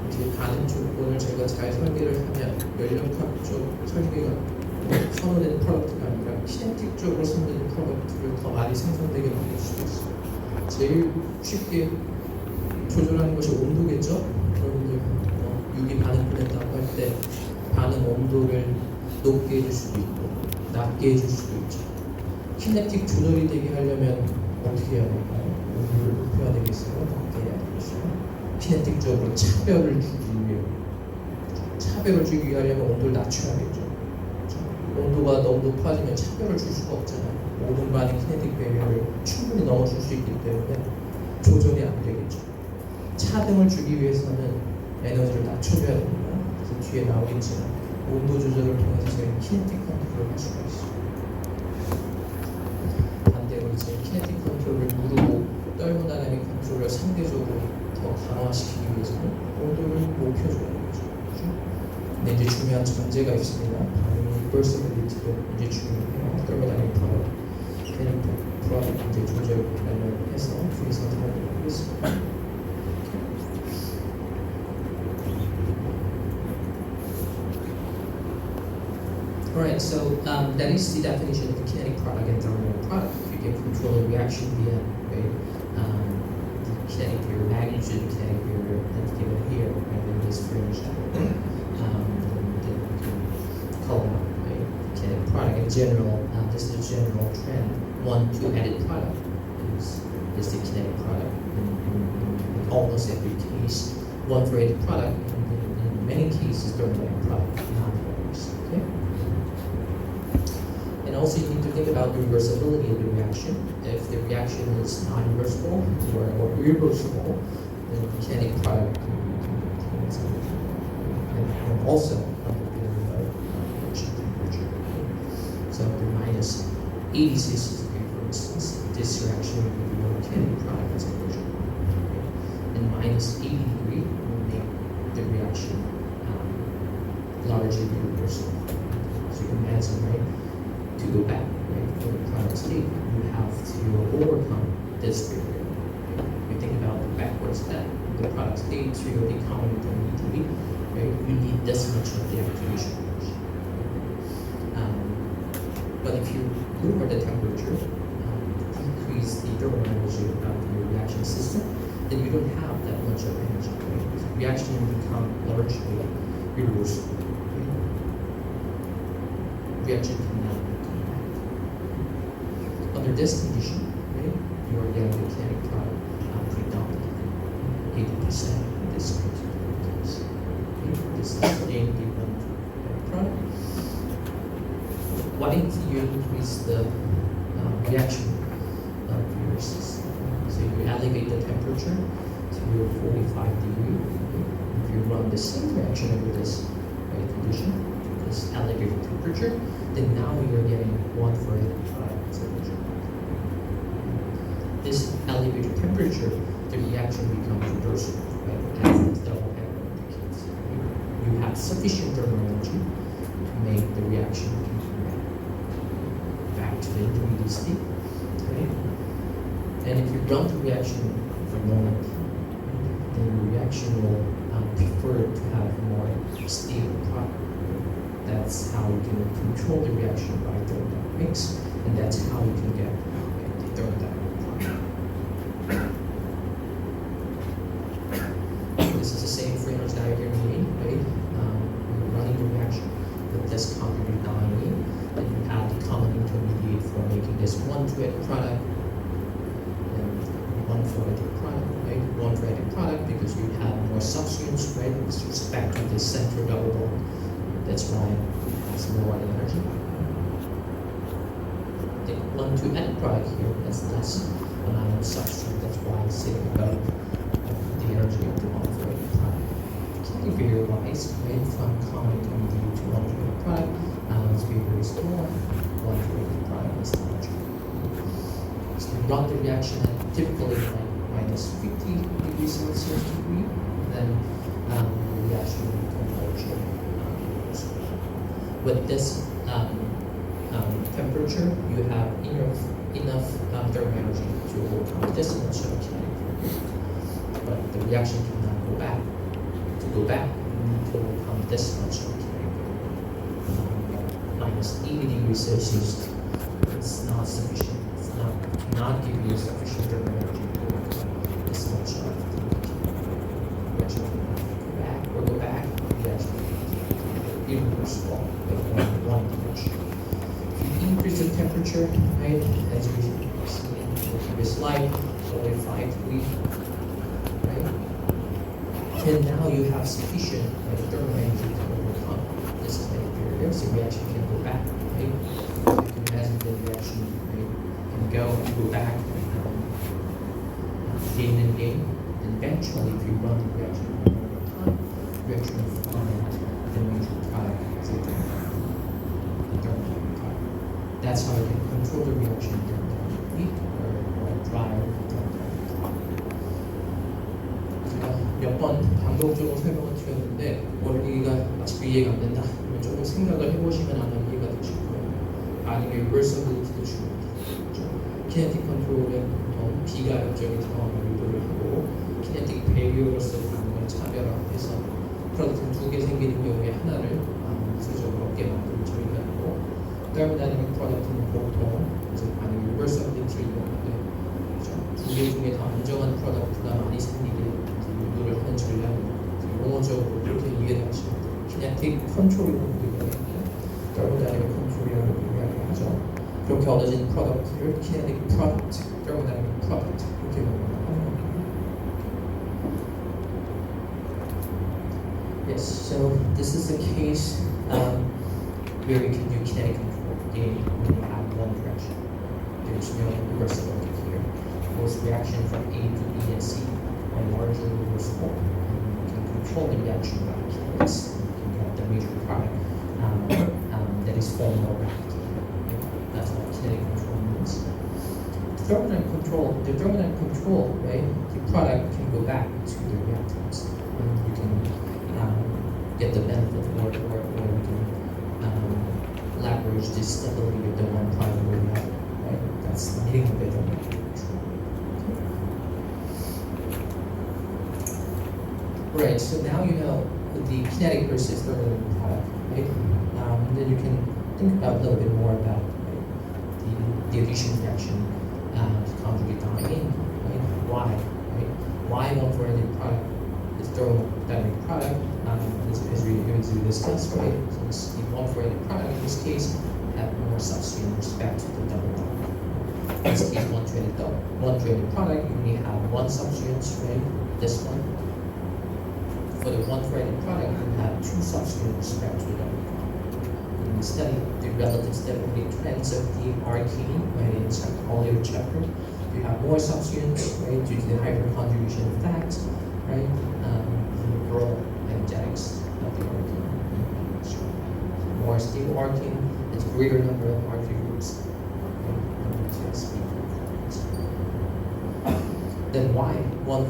이제 가능 조건을 제가 잘 설계를 하면 연력학적 설계가 선호되는 프로덕트가 아니라 kinetic적으로 선호되는 프로덕트를 더 많이 생산되게 만들 수도 있어요. 제일 쉽게 조절하는 것이 온도겠죠? 여러분들 유기 반응 보낸다고 할 때 반응 온도를 높게 해줄 수도 있고 낮게 해줄 수도 있죠. kinetic 조절이 되게 하려면 어떻게 해야 될까요? 온도를 높여야 되겠어요? 낮게 해야 되겠어요? kinetic적으로 차별을 주기 위하려면 온도를 낮춰야겠죠. 온도가 너무 높아지면 차별을 줄 수가 없잖아요. 모든 반응이 kinetic barrier를 충분히 넘어줄 수 있기 때문에 조절이 안 되겠죠. 차등을 주기 위해서는 에너지를 낮춰줘야 됩니다. 그래서 뒤에 나오겠지만 온도 조절을 통해서 저희는 kinetic 컨트롤을 할 수가 있어요. 반대로 이제 kinetic 컨트롤을 누르고 thermodynamic 컨트롤을 상대적으로 더 강화시키기 위해서는 온도를 높여줘야 되겠죠. 근데 이제 중요한 전제가 있습니다. reversibility도 이제 중요해요. thermodynamic product, kinetic product 이제 조절을 해서 뒤에서 다루도록 하겠습니다. Alright, so that is the definition of the kinetic product and thermal product. You can control the reaction via the kinetic barrier magnitude, the kinetic barrier that's given here, and then this fringe that call out the kinetic product. In general, this is a general trend. One to added product is the kinetic product in almost every case. One for added product in many cases thermodynamic product, not always. Okay. And also you need to think about the reversibility of the reaction. If the reaction is not reversible or irreversible, then the kinetic product can be and also under very low reaction temperature. So at minus 80 Celsius degree, for instance, this reaction will be no kinetic product as a version. And minus 80 degree will make the reaction largely irreversible. So you can imagine, right? To go back, right, for the product state, you have to overcome this barrier. You think about the backward step, the product state to become immediately, right? You need this much of the activation energy. But if you lower the temperature, decrease the thermal energy of your reaction system, then you don't have that much of energy. Right? So reaction will become largely irreversible. Reaction cannot come back. Under this condition, right, you are getting the kinetic product predominantly 80% in this particular case. Okay? This is the given product. Why do you increase the reaction of your system? So you elevate the temperature to 45 degrees. If you run the same reaction over this condition, this elevated temperature, then now you're getting 1/4 product temperature. This elevated temperature, the reaction becomes reversible, right? As the double arrow indicates. You have sufficient thermal energy to make the reaction back to the intermediate state, right? And if you run the reaction for a moment, then the reaction will prefer to have more stable product. That's how you can control the reaction by thermodynamics, and that's how you can get the thermodynamic product. This is the same Freiner's diagram again, right? You're running the reaction with this conjugate diamine, and you have the common intermediate for making this 1-2-edit product, and 1-4-edit product, right? 1-4-edit product because you have more substance, right, with respect to the center double bond. That's why it has more energy. The 1-2-edit product here has less amount of substrate. That's why it's sitting above the energy of the 1-4-edit product. Kinetic barrier wise, right, from common intermediate to 1-2-edit product, it's very small. 1-4-edit product is larger. So you run the reaction at typically like minus 50 degrees Celsius degree, and then the reaction will become larger. With this temperature, you have enough thermal energy to overcome this much of kinetic barrier. But the reaction cannot go back. To go back, you need to overcome this much of kinetic barrier. Minus 80 degrees Celsius is not sufficient. It's not give you sufficient thermal energy to overcome this much of the reaction cannot go back or go back. Reaction irreversible with one dimension. If you increase the temperature, right, as we see in the previous slide, 45 degrees, right, and now you have sufficient thermal energy to overcome this kinetic barrier, so reaction can go back, right? You can imagine the reaction, right, can go back, gain and gain, and eventually if you run the reaction one more time, reaction will find the major product as a thermodynamic product. That's how you can control the reaction thermodynamically or drive the thermodynamic product. 제가 몇 번 반복적으로 설명을 드렸는데 원리가 아직 이해가 안 된다. 그러면 조금 생각을 해보시면 아마 이해가 되실 거예요. 아니면 reversibility도 중요하다. 키네틱 컨트롤은 보통 비가역적인 상황을 유도를 하고 키네틱 배리어로서 반응을 차별화해서 프로덕트 2개 생기는 경우에 하나를 우선적으로 없게 만들고 처리가 되고 thermodynamic 프로덕트는 보통 이제 반응이 reversibility를 이용하되 2개 중에 더 안정한 프로덕트가 많이 생기게 유도를 하는 전략입니다. 용어적으로 이렇게 이해하시면 돼요. 키네틱 컨트롤이라고 얘기하는데 thermodynamic 컨트롤이라고 이야기하죠. 그렇게 얻어진 프로덕트를 kinetic product, thermodynamic product 이렇게 명명하는 겁니다. Yes, so this is a case where we can do kinetic control again when you have one direction. There's no reversibility here. Both reaction from A to B and C are largely reversible. You can control the reaction by kinetics. You can get the major product that is formed more rapidly. That's what kinetic control means. The thermodynamic control, right? The product can go back to the reactants. You can get the benefit or you can leverage the stability of the one product or the other, right? That's needing a bit of control. Okay. Right. So now you know the kinetic versus thermodynamic product, right? And then you can think about a little bit more about the addition reaction to conjugate diamine, right? Why, right? Why 1,4-edit product is thermodynamic product, as we discussed, right? Since the one-threaded product in this case had more substrate in respect to the double bond. In this case, one-threaded product, you only have one substrate, right? This one. For the one-threaded product, you have two substrates in respect to the double bond. In the study, the relative stability trends of the arcane, right, in earlier chapter, you have more substrates, right, due to the hyperconjugation effect, right, the overall energetics of the arcane. More stable arcane, it's greater number of arcane groups. Then why one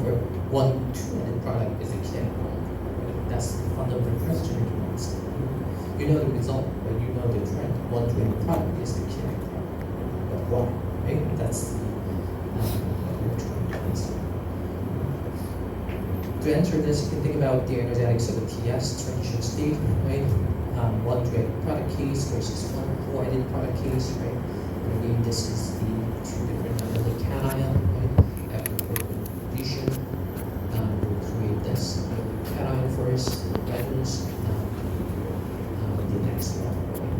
two-ended product is a kinetic product? That's the fundamental question you can ask. You know the result, but you know the trend. One two-ended product is the kinetic product. But why? Right? That's the to answer this, you can think about the energetics of the TS, transition state, right? One two-ended product case versus one four-ended product case, right? And again, this is the two different members of the cation, right? After completion, we'll create this cation first, resonance, the next one, right?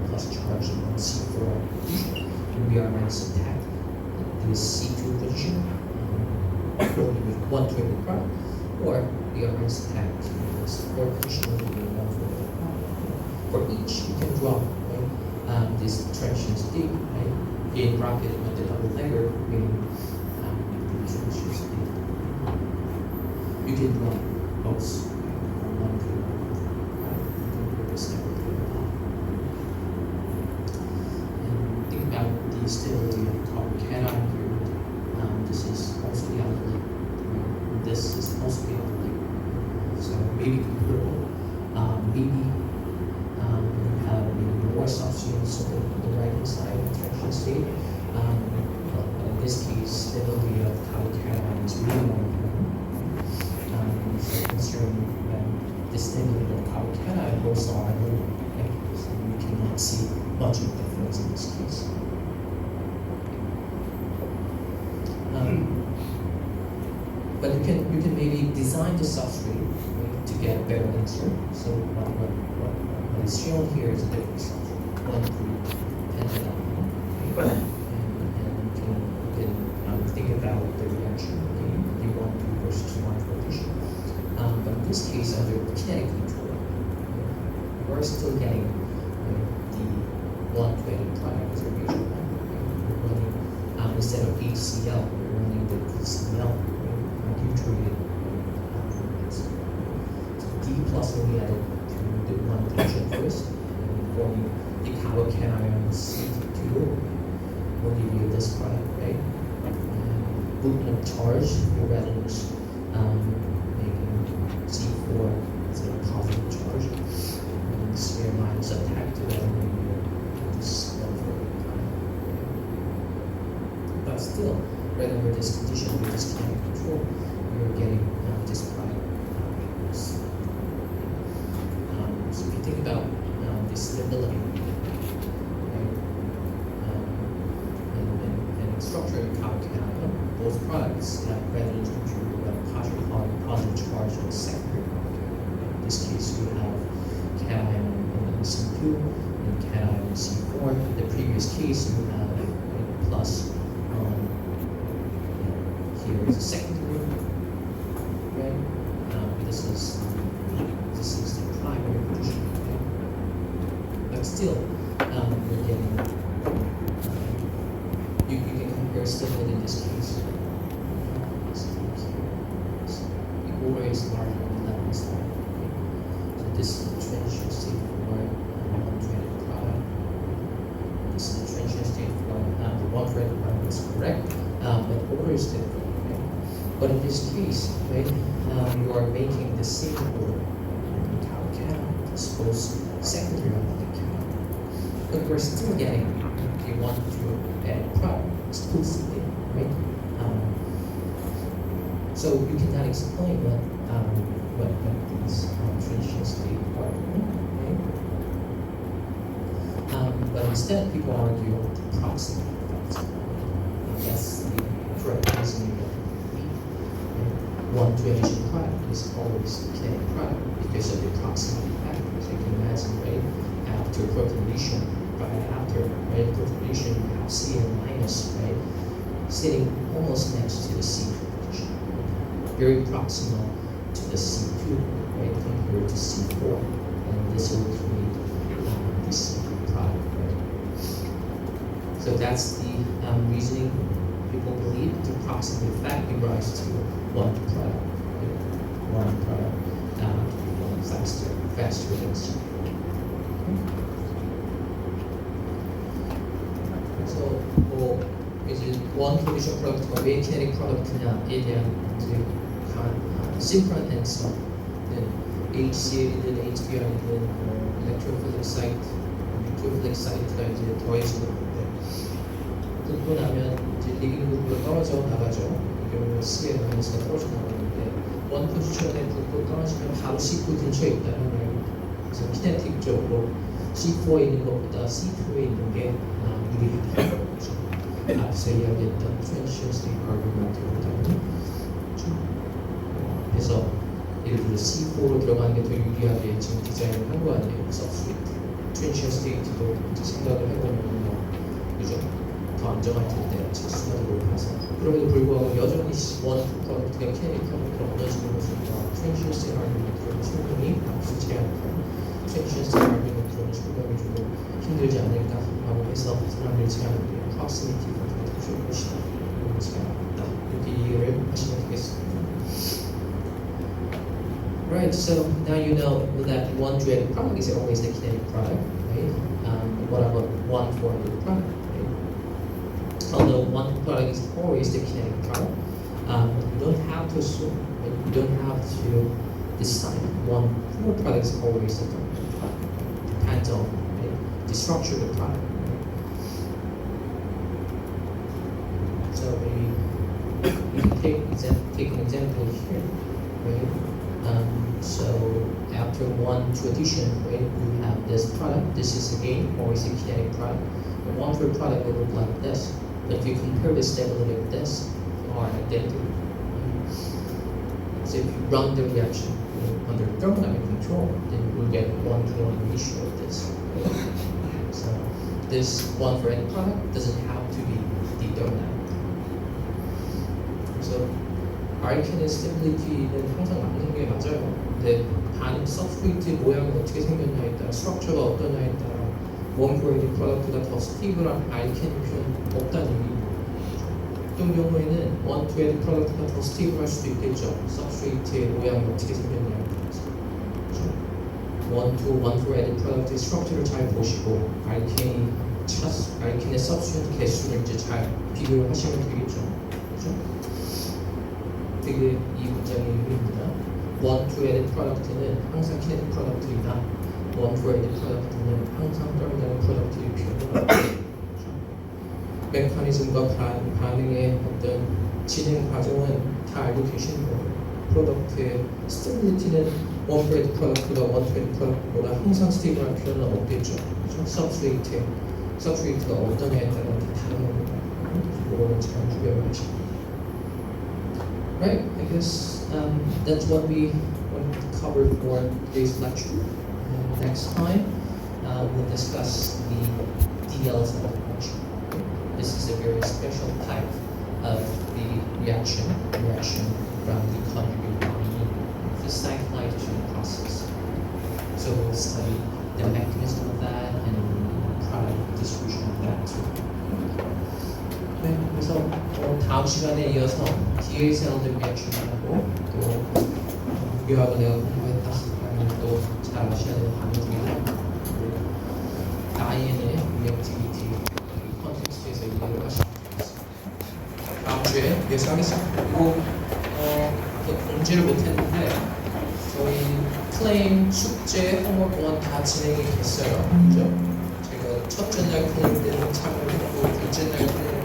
Plus charge on C4 position, and we are minus attack this C2 position, only with one two-ended product. Or the minus attack is four position will be one for each you can drop, right? This transition state, right? In bracket with the double dagger, meaning the transition state. You can drop both from one to one. You can put this separately. And think about the stability of cation here. This is also the outlet. This is mostly outlet. So maybe comparable. Maybe you have maybe more substrates on the right hand side of the transition state. But in this case, stability of cation is really more important. So considering the stability of cation goes on, so you cannot see much of a difference in this case. But you can maybe design the substrate, right, to get a better answer. So what is shown here is a different substrate, 1, 3, and 11. And you can think about the reaction, the 1, 2 versus 1 position. But in this case, under kinetic control, we're still getting the 120 product as a reaction. We're running instead of HCl, we're running the PCl. Deuterated so D plus will be added to the one position first, and forming the carbocation C2 will give you this product, right? And movement of charge, your resonance making C4 is a positive charge, and sphere minus attack to resonate this level. But still, right under this condition with this kinetic control, you're getting this product. So if you think about the stability, right, and structure of cation, both products have resonance control with partial positive charge on the secondary cation. In this case, we have cation in C2 and cation in C4. In the previous case, you have plus here is a secondary, right? This is the primary position, right? But still, you're getting you can compare stability in this case. The order is larger on the left side. Okay? So this is the transition state for one-threaded product. This is the transition state for the one-threaded product is correct, but order is different. But in this case, right, you are making the same order in cation as opposed to secondary of the cation. But we're still getting the one to add product exclusively, right? So you cannot explain what these transition state are doing, right? But instead, people argue the proximate effect. That's the correct reasoning. one to addition product is always the kinetic product because of the proximity factor. So you can imagine, right? After proton addition, right, proton addition, you have Cn minus, right, sitting almost next to the C2 position, very proximal to the C2, right, compared to C4, and this will create this product, right? So that's the reasoning. People believe the proximity effect gives rise to one product, right? One product faster than C4. So 뭐 이제 원 컨디션 프로덕트가 왜 kinetic 프로덕트냐에 대한 심플한 answer는 HCl이든 HBr이든 electrophilic site, neutrophilic site가 이제 더해지는 건데 붙고 나면 이제 리빙 그룹으로 떨어져 나가죠. 이 경우는 Cl 마이너스가 떨어져 나가는데 원 포지션에 붙고 떨어지면 바로 C2 근처에 있다는 말입니다. 그래서 키네틱적으로 C4에 있는 것보다 C2에 있는 게 유리하다는 거죠. 앞서 이야기했던 transiency argument이거든요. 그래서 예를 들어 C4로 들어가는 게 더 유리하게 지금 디자인을 한 거 아니에요. substrate, transition state도 이제 생각을 해보면 그죠? 더 안정할 텐데 차수가 더 높아서 그럼에도 불구하고 여전히 원 프로덕트가 kinetic 프로덕트가 무너지는 것은 transiency argument으로는 충분히 나쁘지 않고 transiency argument으로는 충분히 좀 힘들지 않을까라고 해서 사람들이 제안하는 proximity factor가 좋을 것이다. 이런 제안입니다. 이렇게 이해를 하시면 되겠습니다. Right, so now you know that one duality product is always the kinetic product, right? What about one four-duality product, right? Although one product is always the kinetic product, you don't have to assume, right? You don't have to decide one four product is always the kinetic product. Depends on, right, the structure of the product. Right? So maybe you can take an example here, right? So after one to addition, right, you have this product. This is again always a kinetic product. The one for product will look like this. But if you compare the stability of this, they are identical. So if you run the reaction under thermodynamic control, then you will get one-to-one ratio of this. So this one for any product doesn't have to be the thermodynamic. So 알켄의 스테빌리티는 항상 맞는 게 맞아요. 근데 반응 서브스트레이트 모양이 어떻게 생겼냐에 따라 스트럭처가 어떠냐에 따라 원그레이드 프로덕트가 더 스테이블한 알켄 표현 없다는 얘기입니다. 어떤 경우에는 원투에드 프로덕트가 더 스테이블할 수도 있겠죠. 서브스트레이트의 모양이 어떻게 생겼냐에 따라서. 원투에드 프로덕트의 스트럭처를 잘 보시고 알켄의 서브스트레이트 개수를 이제 잘 비교를 하시면 되겠죠. 그렇죠? 되게 이 문장의 의미입니다. one-to-added 프로덕트는 항상 kinetic 프로덕트이다. one-to-added 프로덕트는 항상 thermodynamic 프로덕트를 표현합니다. 메커니즘과 반응의 어떤 진행 과정은 다 알고 계시는 거예요. 프로덕트의 스테빌리티는 one-to-added 프로덕트가 one-to-added 프로덕트보다 항상 스테이블한 표현은 없겠죠. 서브스트레이트가 어떠냐에 따라 다른 겁니다. 그거는 잘 구별하시고. Right, I guess that's what we want to cover for today's lecture. Next time, we'll discuss the details of the reaction. This is a very special type of the reaction from the conjugate amine, the cyclization process. So we'll study the mechanism of that and the product distribution of that too. 네, 그래서 다음 시간에 이어서 DA 셀들 리액션하고 또 유효학을 내가 공부했다 라는 또 잘 아셔야 되는 반응 중에 하나입니다. IN의 리액티비티 컨텍스트에서 이해를 하시면 되겠습니다. 다음 주에 이어서 하겠습니다. 그리고 공지를 못했는데 저희 클레임, 숙제, 홈워크 동안 다 진행이 됐어요. 그죠? 제가 첫째 날 클레임 때는 참여를 했고 둘째 날 클레임